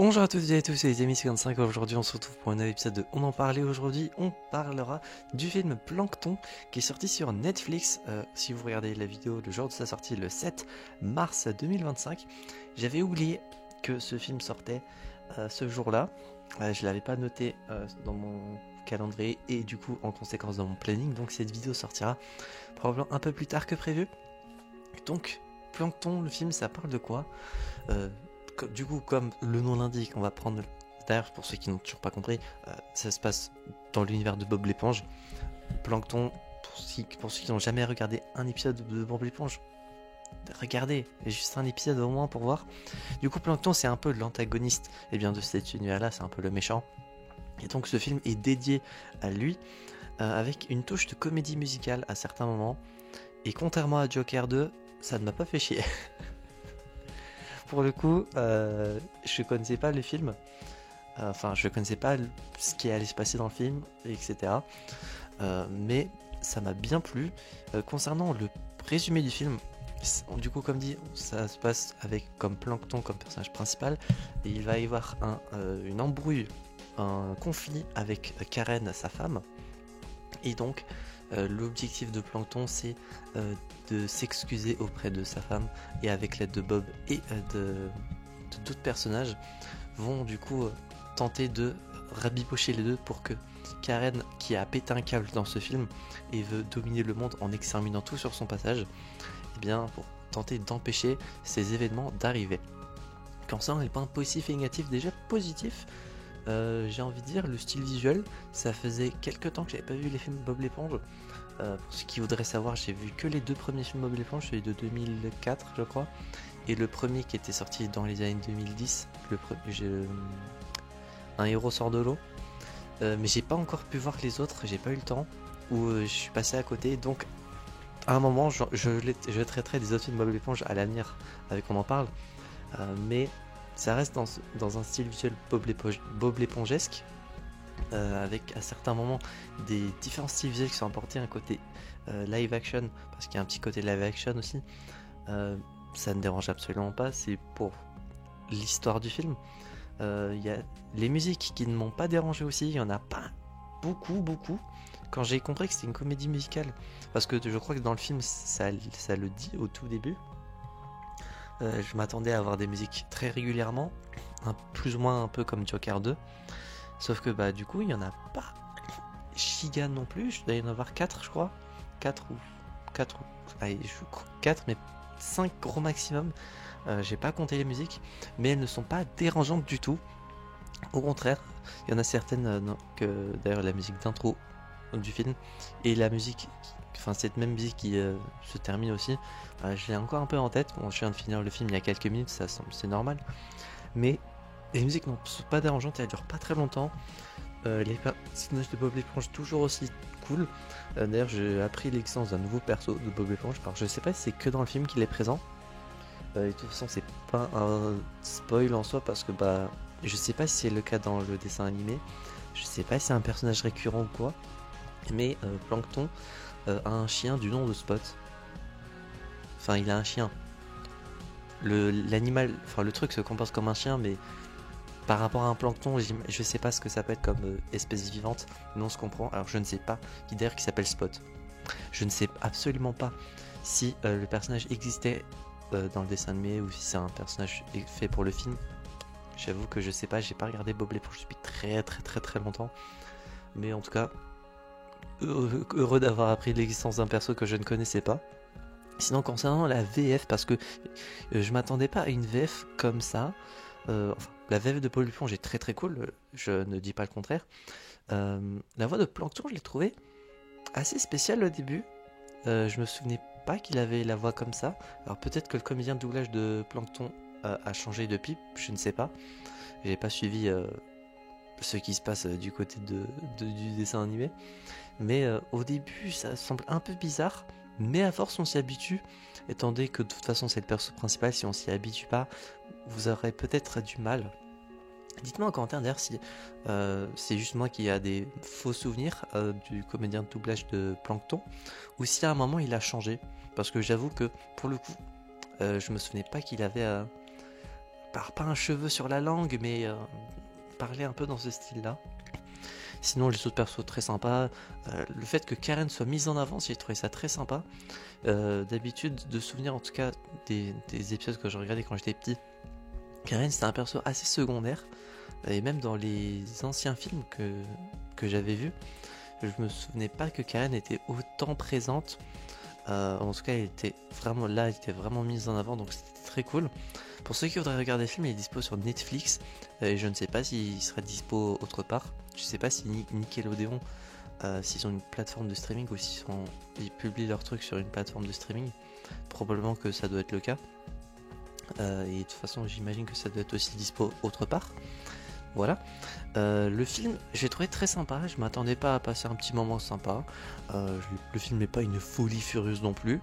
Bonjour à toutes et à tous, c'est les amis 55. Aujourd'hui on se retrouve pour un nouvel épisode de On en parlait. Aujourd'hui on parlera du film Plankton qui est sorti sur Netflix. Si vous regardez la vidéo le jour de sa sortie, le 7 mars 2025, j'avais oublié que ce film sortait ce jour-là. Je l'avais pas noté dans mon calendrier et du coup en conséquence dans mon planning, donc cette vidéo sortira probablement un peu plus tard que prévu. Donc Plankton, le film, ça parle de quoi? Du coup, comme le nom l'indique, on va prendre... D'ailleurs, pour ceux qui n'ont toujours pas compris, ça se passe dans l'univers de Bob l'éponge. Plankton, pour ceux qui n'ont jamais regardé un épisode de Bob l'éponge, regardez, juste un épisode au moins pour voir. Du coup, Plankton, c'est un peu l'antagoniste de cet univers-là, c'est un peu le méchant. Et donc, ce film est dédié à lui, avec une touche de comédie musicale à certains moments. Et contrairement à Joker 2, ça ne m'a pas fait chier. Pour le coup, je connaissais pas le film, je connaissais pas ce qui allait se passer dans le film, etc. Mais ça m'a bien plu. Concernant le résumé du film, du coup, comme dit, ça se passe avec comme Plankton comme personnage principal, et il va y avoir une embrouille, un conflit avec Karen, sa femme, et donc l'objectif de Plankton, c'est de s'excuser auprès de sa femme, et avec l'aide de Bob et de d'autres personnages, vont du coup tenter de rabibocher les deux pour que Karen, qui a pété un câble dans ce film et veut dominer le monde en exterminant tout sur son passage, pour tenter d'empêcher ces événements d'arriver. Concernant les points positifs et négatifs, déjà positif, j'ai envie de dire le style visuel. Ça faisait quelques temps que j'avais pas vu les films Bob l'éponge. Pour ceux qui voudraient savoir, j'ai vu que les deux premiers films Bob l'éponge, celui de 2004 je crois, et le premier qui était sorti dans les années 2010, Un héros sort de l'eau. Mais j'ai pas encore pu voir les autres, j'ai pas eu le temps, ou je suis passé à côté, donc à un moment je traiterai des autres films Bob l'éponge à l'avenir avec On en parle, mais ça reste dans un style visuel Bob l'épongesque, avec à certains moments des différents styles visuels qui sont apportés, un côté live action, parce qu'il y a un petit côté live action aussi. Ça ne dérange absolument pas, c'est pour l'histoire du film. Il y a les musiques qui ne m'ont pas dérangé aussi, il y en a pas beaucoup. Quand j'ai compris que c'était une comédie musicale, parce que je crois que dans le film ça le dit au tout début, je m'attendais à avoir des musiques très régulièrement, plus ou moins un peu comme Joker 2, sauf que du coup il y en a pas giga non plus. Je dois y en avoir 4 je crois, 4 allez, 4 mais 5 gros maximum. J'ai pas compté les musiques, mais elles ne sont pas dérangeantes du tout. Au contraire, il y en a certaines que d'ailleurs la musique d'intro du film et la musique, cette même musique qui se termine aussi, je l'ai encore un peu en tête. Bon, je viens de finir le film il y a quelques minutes, c'est normal, mais les musiques ne sont pas dérangeantes et elles durent pas très longtemps. Les personnages de Bob l'éponge toujours aussi cool. D'ailleurs, j'ai appris l'existence d'un nouveau perso de Bob l'éponge. Alors je sais pas si c'est que dans le film qu'il est présent. Et de toute façon, c'est pas un spoil en soi, parce que je sais pas si c'est le cas dans le dessin animé. Je sais pas si c'est un personnage récurrent ou quoi. Mais Plankton a un chien du nom de Spot. Enfin, il a un chien. L'animal, le truc se comporte comme un chien, mais par rapport à un plancton, je sais pas ce que ça peut être comme espèce vivante, mais on se comprend. Alors je ne sais pas, qui s'appelle Spot. Je ne sais absolument pas si le personnage existait dans le dessin animé ou si c'est un personnage fait pour le film. J'avoue que je sais pas, j'ai pas regardé Bob l'éponge depuis très longtemps. Mais en tout cas, heureux d'avoir appris l'existence d'un perso que je ne connaissais pas. Sinon, concernant la VF, parce que je m'attendais pas à une VF comme ça. La VF de Bob l'éponge est très cool, je ne dis pas le contraire. La voix de Plankton, je l'ai trouvée assez spéciale au début. Je me souvenais pas qu'il avait la voix comme ça. Alors peut-être que le comédien de doublage de Plankton a changé depuis, je ne sais pas. J'ai pas suivi ce qui se passe du côté du dessin animé. Mais au début, ça semble un peu bizarre. Mais à force, on s'y habitue. Étant donné que de toute façon, c'est le perso principal, si on s'y habitue pas, vous aurez peut-être du mal. Dites-moi en commentaire d'ailleurs si c'est juste moi qui a des faux souvenirs du comédien de doublage de Plankton, ou si à un moment il a changé. Parce que j'avoue que pour le coup, je me souvenais pas qu'il avait pas un cheveu sur la langue, mais parler un peu dans ce style-là. Sinon, les autres persos très sympas. Le fait que Karen soit mise en avant, j'ai trouvé ça très sympa. D'habitude, de souvenir en tout cas des épisodes que je regardais quand j'étais petit, Karen c'était un perso assez secondaire. Et même dans les anciens films que j'avais vus, je me souvenais pas que Karen était autant présente. En tout cas, elle était vraiment là, elle était vraiment mise en avant, donc c'était très cool. Pour ceux qui voudraient regarder le film, il est dispo sur Netflix. Et je ne sais pas s'il sera dispo autre part. Je sais pas si Nickelodeon, s'ils ont une plateforme de streaming ou s'ils publient leurs trucs sur une plateforme de streaming. Probablement que ça doit être le cas. Et de toute façon, j'imagine que ça doit être aussi dispo autre part. Voilà. Le film, j'ai trouvé très sympa. Je m'attendais pas à passer un petit moment sympa. Le film n'est pas une folie furieuse non plus.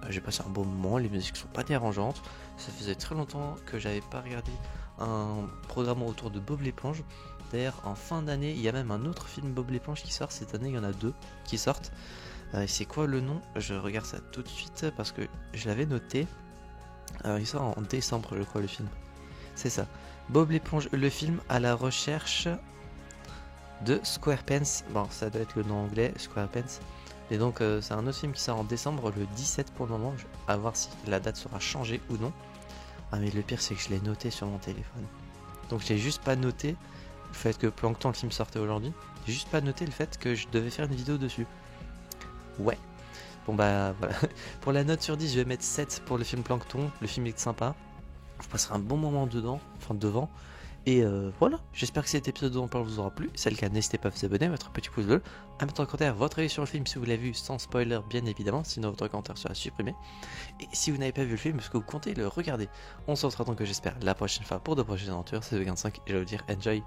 J'ai passé un bon moment. Les musiques sont pas dérangeantes. Ça faisait très longtemps que j'avais pas regardé un programme autour de Bob l'éponge. D'ailleurs, en fin d'année, il y a même un autre film Bob l'éponge qui sort. Cette année, il y en a 2 qui sortent. C'est quoi le nom? Je regarde ça tout de suite parce que je l'avais noté. Il sort en décembre, je crois, le film. C'est ça. Bob l'éponge, le film à la recherche de SquarePants. Bon, ça doit être le nom anglais, SquarePants. Et donc, c'est un autre film qui sort en décembre, le 17 pour le moment. À voir si la date sera changée ou non. Ah, mais le pire, c'est que je l'ai noté sur mon téléphone. Donc, j'ai juste pas noté le fait que Plankton, le film, sortait aujourd'hui. J'ai juste pas noté le fait que je devais faire une vidéo dessus. Ouais. Bon, bah, voilà. Pour la note sur 10, je vais mettre 7 pour le film Plankton. Le film est sympa. Vous passerez un bon moment devant. Et voilà, j'espère que cet épisode dont on parle vous aura plu. Si c'est le cas, n'hésitez pas à vous abonner, à mettre un petit pouce bleu, à mettre en commentaire votre avis sur le film si vous l'avez vu, sans spoiler bien évidemment, sinon votre commentaire sera supprimé. Et si vous n'avez pas vu le film, est-ce que vous comptez le regarder? On se retrouvera donc, j'espère, la prochaine fois pour de prochaines aventures. C'est 25 et je vais vous dire enjoy.